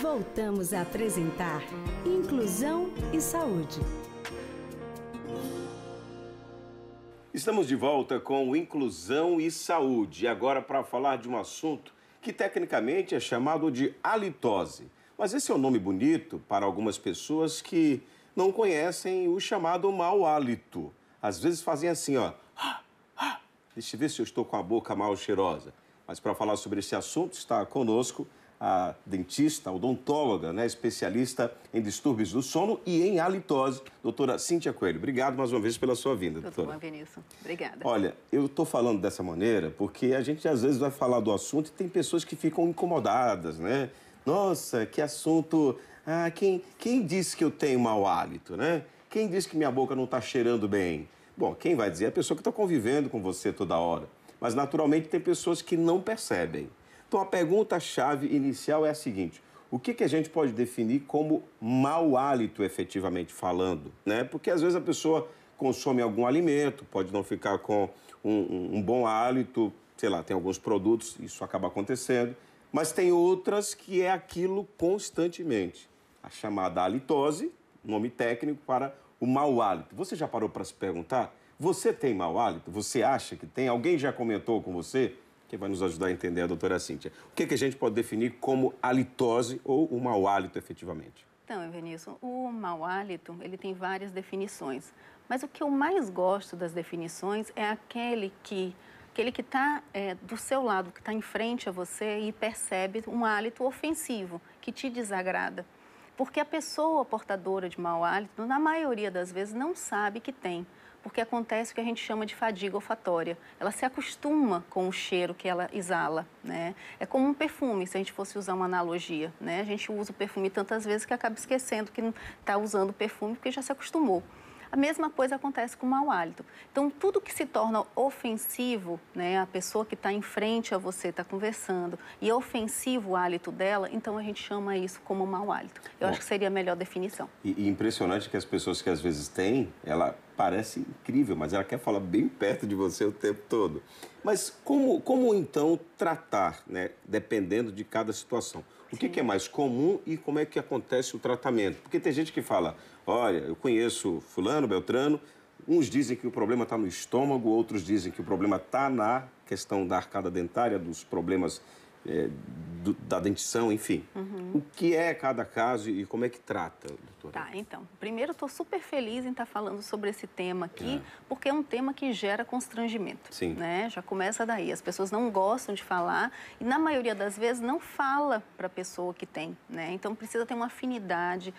Voltamos a apresentar Inclusão e Saúde. Estamos de volta com Inclusão e Saúde, agora para falar de um assunto que tecnicamente é chamado de halitose. Mas esse é um nome bonito para algumas pessoas que não conhecem o chamado mau hálito. Às vezes fazem assim, ó, deixa eu ver se eu estou com a boca mal cheirosa. Mas para falar sobre esse assunto está conosco a dentista, a odontóloga, né, especialista em distúrbios do sono e em halitose, doutora Cíntia Coelho. Obrigado mais uma vez pela sua vinda, doutora. Tudo bom, Vinícius? Obrigada. Olha, eu estou falando dessa maneira porque a gente às vezes vai falar do assunto e tem pessoas que ficam incomodadas, né? Nossa, que assunto... Ah, quem disse que eu tenho mau hálito, né? Quem disse que minha boca não está cheirando bem? Bom, quem vai dizer é a pessoa que está convivendo com você toda hora. Mas, naturalmente, tem pessoas que não percebem. Então, a pergunta-chave inicial é a seguinte: o que a gente pode definir como mau hálito, efetivamente falando, né? Porque, às vezes, a pessoa consome algum alimento, pode não ficar com um bom hálito, sei lá, tem alguns produtos, isso acaba acontecendo, mas tem outras que é aquilo constantemente. A chamada halitose, nome técnico para o mau hálito. Você já parou para se perguntar? Você tem mau hálito? Você acha que tem? Alguém já comentou com você? Quem vai nos ajudar a entender é a doutora Cíntia. O que a gente pode definir como halitose ou o mau hálito, efetivamente? Então, Vinícius, o mau hálito, ele tem várias definições. Mas o que eu mais gosto das definições é aquele que está do seu lado, que está em frente a você e percebe um hálito ofensivo, que te desagrada. Porque a pessoa portadora de mau hálito, na maioria das vezes, não sabe que tem. Porque acontece o que a gente chama de fadiga olfatória. Ela se acostuma com o cheiro que ela exala, né? É como um perfume, se a gente fosse usar uma analogia, né? A gente usa o perfume tantas vezes que acaba esquecendo que não está usando o perfume porque já se acostumou. A mesma coisa acontece com o mau hálito. Então, tudo que se torna ofensivo, né, a pessoa que está em frente a você está conversando, e é ofensivo o hálito dela, então a gente chama isso como mau hálito. Eu acho que seria a melhor definição. E impressionante que as pessoas que às vezes têm, ela parece incrível, mas ela quer falar bem perto de você o tempo todo. Mas como então tratar, né, dependendo de cada situação? O que é mais comum e como é que acontece o tratamento? Porque tem gente que fala, olha, eu conheço fulano, beltrano, uns dizem que o problema está no estômago, outros dizem que o problema está na questão da arcada dentária, dos problemas da dentição, enfim. O que é cada caso e como é que trata, doutora? Tá, então, primeiro estou super feliz em estar falando sobre esse tema aqui, porque é um tema que gera constrangimento. Sim. Né? Já começa daí, as pessoas não gostam de falar e na maioria das vezes não fala para a pessoa que tem, né? Então precisa ter uma afinidade,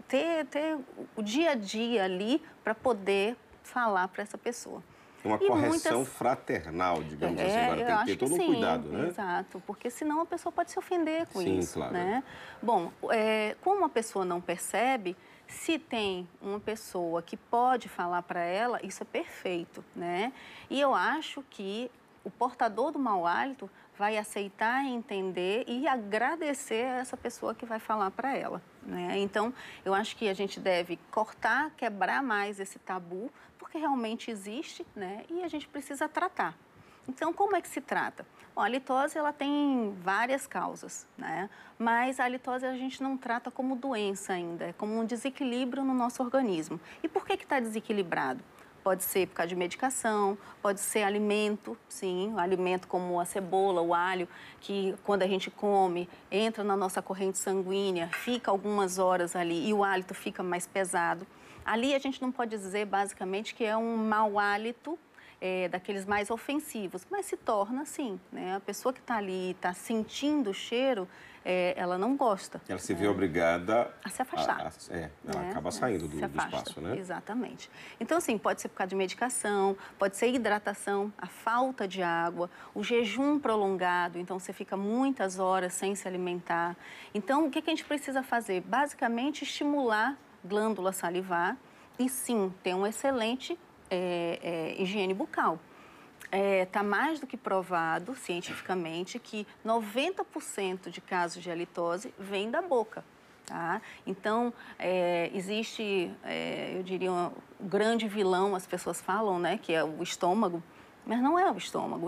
ter o dia a dia ali para poder falar para essa pessoa. Uma correção fraternal, digamos assim, agora tem que ter todo um cuidado, né? Exato, porque senão a pessoa pode se ofender com isso, claro. né? Bom, como a pessoa não percebe, se tem uma pessoa que pode falar para ela, isso é perfeito, né? E eu acho que o portador do mau hálito vai aceitar, entender e agradecer a essa pessoa que vai falar para ela, né? Então, eu acho que a gente deve cortar, quebrar mais esse tabu, porque realmente existe, né? E a gente precisa tratar. Então, como é que se trata? Bom, a halitose, ela tem várias causas, né? Mas a halitose a gente não trata como doença ainda, é como um desequilíbrio no nosso organismo. E por que está desequilibrado? Pode ser por causa de medicação, pode ser alimento, sim, alimento como a cebola, o alho, que quando a gente come, entra na nossa corrente sanguínea, fica algumas horas ali e o hálito fica mais pesado. Ali a gente não pode dizer, basicamente, que é um mau hálito, daqueles mais ofensivos, mas se torna assim, né? A pessoa que está ali, está sentindo o cheiro, ela não gosta. Ela se vê obrigada a se afastar. Ela acaba saindo do espaço, né? Exatamente. Então, assim, pode ser por causa de medicação, pode ser hidratação, a falta de água, o jejum prolongado, então você fica muitas horas sem se alimentar. Então, o que a gente precisa fazer? Basicamente, estimular a glândula salivar e, sim, ter um excelente higiene bucal. Está mais do que provado cientificamente que 90% de casos de halitose vem da boca. Tá? Então, existe, eu diria, um grande vilão, as pessoas falam, né, que é o estômago, mas não é o estômago.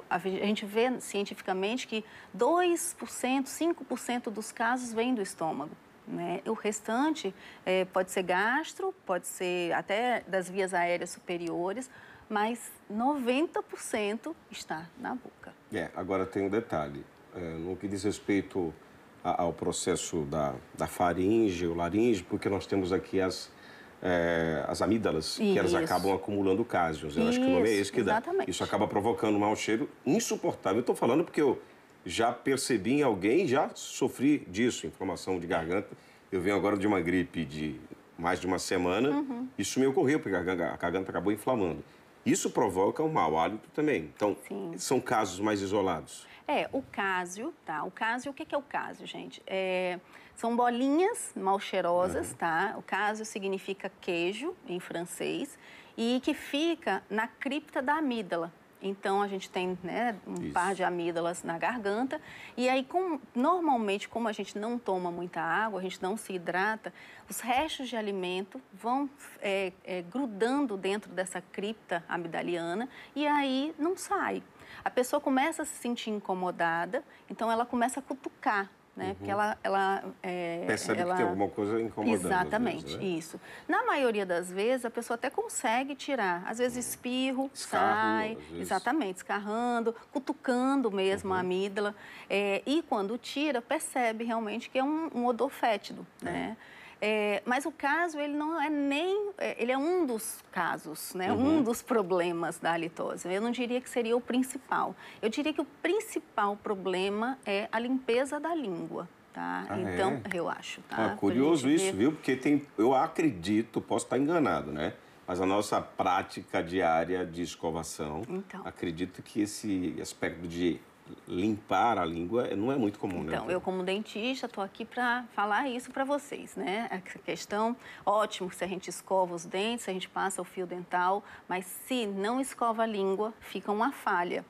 A gente vê cientificamente que 2%, 5% dos casos vêm do estômago. Né? O restante pode ser gastro, pode ser até das vias aéreas superiores, mas 90% está na boca. Agora tem um detalhe. No que diz respeito ao processo da faringe ou laringe, porque nós temos aqui as amígdalas, que elas acabam acumulando cásios. Eu acho que o nome é esse que dá. Exatamente. Isso acaba provocando um mau cheiro insuportável. Eu estou falando porque eu já percebi em alguém, já sofri disso, inflamação de garganta. Eu venho agora de uma gripe de mais de uma semana. Isso me ocorreu, porque a garganta acabou inflamando. Isso provoca um mau hálito também. Então, são casos mais isolados. O cásio, tá? O que é o cásio, gente? São bolinhas mal cheirosas, tá? O cásio significa queijo, em francês, e que fica na cripta da amígdala. Então, a gente tem, né, par de amígdalas na garganta. E aí, normalmente, como a gente não toma muita água, a gente não se hidrata, os restos de alimento vão grudando dentro dessa cripta amigdaliana e aí não sai. A pessoa começa a se sentir incomodada, então ela começa a cutucar. Né? Porque ela percebe que tem alguma coisa incomodando. Exatamente, vezes, né? Isso. Na maioria das vezes, a pessoa até consegue tirar. Às vezes espirro, sai, exatamente, escarrando, cutucando mesmo a amígdala. E quando tira, percebe realmente que é um odor fétido, né? Mas o caso, ele não é nem... Ele é um dos casos, né? Um dos problemas da halitose. Eu não diria que seria o principal. Eu diria que o principal problema é a limpeza da língua, tá? Então, eu acho, tá? Curioso isso, viu? Porque eu acredito, posso estar enganado, né? Mas a nossa prática diária de escovação, acredito que esse aspecto de limpar a língua não é muito comum, né? Então, eu como dentista estou aqui para falar isso para vocês, né? Essa questão, ótimo se a gente escova os dentes, se a gente passa o fio dental, mas se não escova a língua, fica uma falha.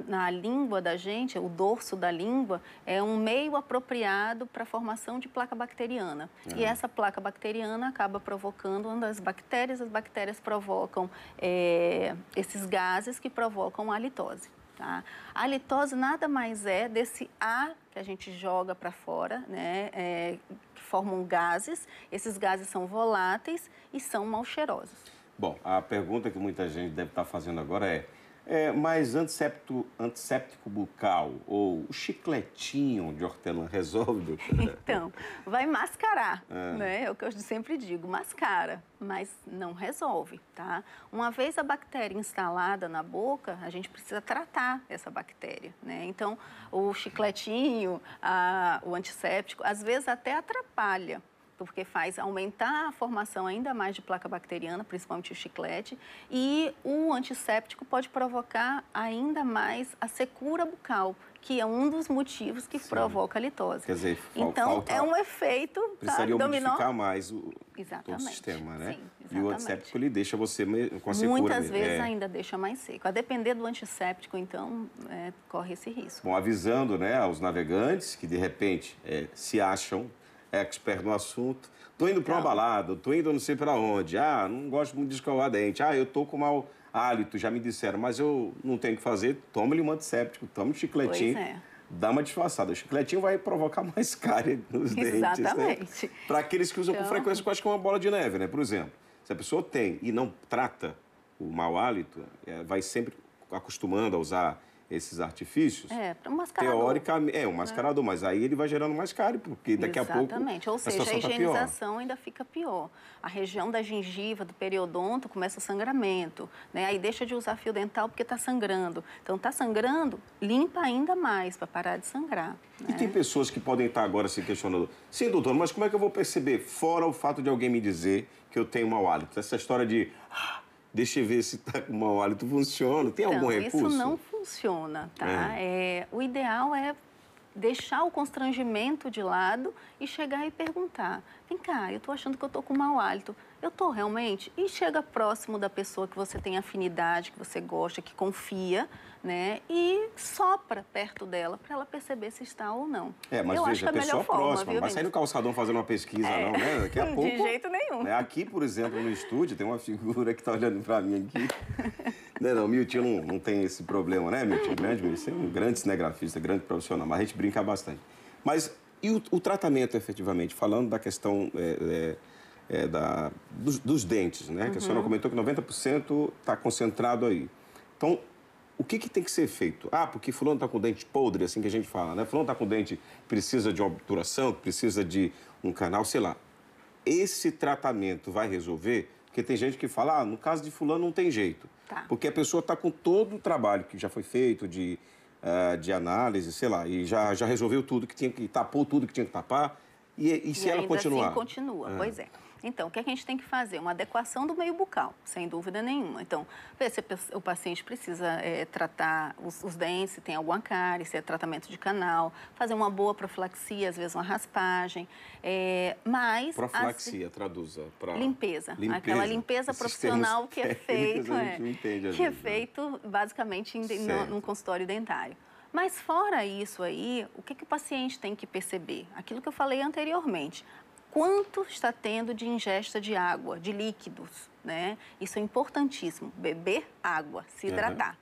Na língua da gente, o dorso da língua é um meio apropriado para a formação de placa bacteriana. E essa placa bacteriana acaba provocando uma das bactérias. As bactérias provocam esses gases que provocam a halitose. Tá? A halitose nada mais é desse ar que a gente joga para fora, né? Que formam gases. Esses gases são voláteis e são mal cheirosos. Bom, a pergunta que muita gente deve estar fazendo agora mas antisséptico bucal ou o chicletinho de hortelã resolve, doutora? Então, vai mascarar, né? É o que eu sempre digo, mascara, mas não resolve, tá? Uma vez a bactéria instalada na boca, a gente precisa tratar essa bactéria, né? Então, o chicletinho, o antisséptico, às vezes até atrapalha, porque faz aumentar a formação ainda mais de placa bacteriana, principalmente o chiclete, e o antisséptico pode provocar ainda mais a secura bucal, que é um dos motivos que provoca a litose. Quer dizer, então, é um efeito, precisaria dominó. Modificar mais o sistema, né? Sim, exatamente. E o antisséptico, ele deixa você com a secura. Muitas vezes ainda deixa mais seco. A depender do antisséptico, então, corre esse risco. Bom, avisando, né, aos navegantes que, de repente, se acham expert no assunto. Tô indo para uma balada, tô indo não sei para onde. Não gosto muito de escovar dente. Eu tô com mau hálito, já me disseram, mas eu não tenho o que fazer. Toma-lhe um antisséptico, toma um chicletinho. Dá uma disfarçada. O chicletinho vai provocar mais cárie nos dentes. Exatamente. Né? Para aqueles que usam com frequência, quase que uma bola de neve, né? Por exemplo, se a pessoa tem e não trata o mau hálito, vai sempre acostumando a usar esses artifícios, para um mascarador. Teoricamente, um mascarador, mas aí ele vai gerando mais cárie, porque daqui a pouco Exatamente, ou seja, a higienização ainda fica pior. A região da gengiva, do periodonto, começa o sangramento, né? Aí deixa de usar fio dental porque está sangrando. Então, está sangrando, limpa ainda mais para parar de sangrar. E tem pessoas que podem estar agora se questionando, sim, doutor, mas como é que eu vou perceber, fora o fato de alguém me dizer que eu tenho mau hálito? Essa história de... deixa eu ver se está com mau hálito, funciona? Tem algum recurso? Isso não funciona, tá? O ideal é deixar o constrangimento de lado e chegar e perguntar. Vem cá, eu estou achando que eu estou com mau hálito. Eu estou realmente? E chega próximo da pessoa que você tem afinidade, que você gosta, que confia, né? E sopra perto dela para ela perceber se está ou não. Mas eu veja, acho que a pessoa próxima, não vai sair no calçadão fazendo uma pesquisa, não, né? Daqui a pouco... De jeito nenhum. Aqui, por exemplo, no estúdio, tem uma figura que está olhando para mim aqui. Não, Milton não tem esse problema, né, Milton? Você é um grande cinegrafista, grande profissional, mas a gente brinca bastante. Mas e o tratamento, efetivamente, falando da questão dos dentes, né? Que a senhora comentou que 90% está concentrado aí. Então, o que tem que ser feito? Ah, porque fulano está com dente podre, assim que a gente fala, né? Fulano está com dente que precisa de uma obturação, que precisa de um canal, sei lá. Esse tratamento vai resolver? Porque tem gente que fala, no caso de fulano não tem jeito. Tá. Porque a pessoa está com todo o trabalho que já foi feito de análise, sei lá, e já resolveu tudo que tinha que tapou tudo que tinha que tapar. E se ela continuar? Assim continua, pois é. Então, o que a gente tem que fazer? Uma adequação do meio bucal, sem dúvida nenhuma. Então, ver se o paciente precisa tratar os dentes, se tem alguma cárie, se é tratamento de canal, fazer uma boa profilaxia, às vezes uma raspagem. Mas profilaxia, traduza para... Limpeza. Aquela limpeza profissional que é feito, feito basicamente num consultório dentário. Mas fora isso aí, o que o paciente tem que perceber? Aquilo que eu falei anteriormente. Quanto está tendo de ingesta de água, de líquidos, né? Isso é importantíssimo, beber água, se hidratar.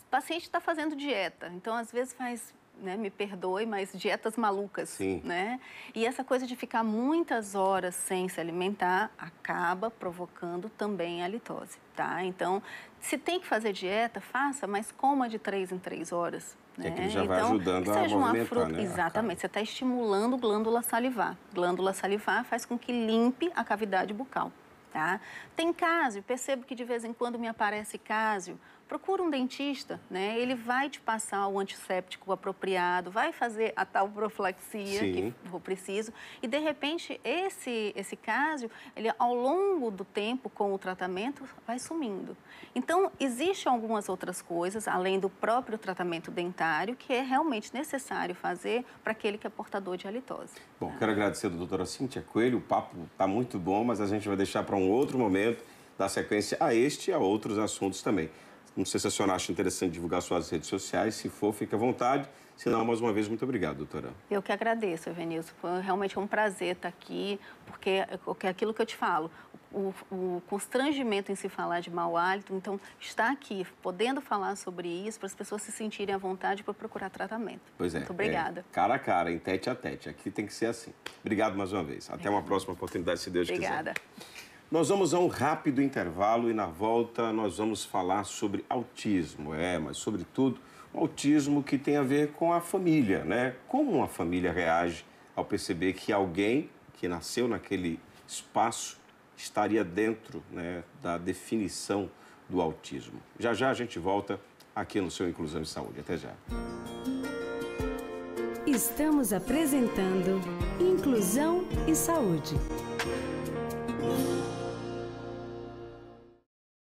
O paciente está fazendo dieta, então às vezes faz, né, me perdoe, mas dietas malucas, né? E essa coisa de ficar muitas horas sem se alimentar acaba provocando também a halitose, tá? Então, se tem que fazer dieta, faça, mas coma de 3 em 3 horas. É que ele já vai ajudando a movimentar, né? Exatamente, você está estimulando glândula salivar. Glândula salivar faz com que limpe a cavidade bucal, tá? Tem cásio, percebo que de vez em quando me aparece cásio. Procura um dentista, né? Ele vai te passar o antisséptico apropriado, vai fazer a tal profilaxia que for preciso. E, de repente, esse cásio, ele, ao longo do tempo, com o tratamento, vai sumindo. Então, existem algumas outras coisas, além do próprio tratamento dentário, que é realmente necessário fazer para aquele que é portador de halitose. Bom, quero agradecer a doutora Cíntia Coelho. O papo está muito bom, mas a gente vai deixar para um outro momento, dar sequência a este e a outros assuntos também. Não sei se a senhora acha interessante divulgar suas redes sociais. Se for, fique à vontade. Se não, mais uma vez, muito obrigado, doutora. Eu que agradeço, Evanilson. Foi realmente um prazer estar aqui, porque é aquilo que eu te falo, o constrangimento em se falar de mau hálito, então, estar aqui, podendo falar sobre isso, para as pessoas se sentirem à vontade para procurar tratamento. Pois é. Muito obrigada. Cara a cara, em tete a tete. Aqui tem que ser assim. Obrigado mais uma vez. Até uma próxima oportunidade, se Deus quiser. Obrigada. Nós vamos a um rápido intervalo e, na volta, nós vamos falar sobre autismo. Mas, sobretudo, um autismo que tem a ver com a família, né? Como uma família reage ao perceber que alguém que nasceu naquele espaço estaria dentro, né, da definição do autismo. Já já a gente volta aqui no seu Inclusão e Saúde. Até já. Estamos apresentando Inclusão e Saúde.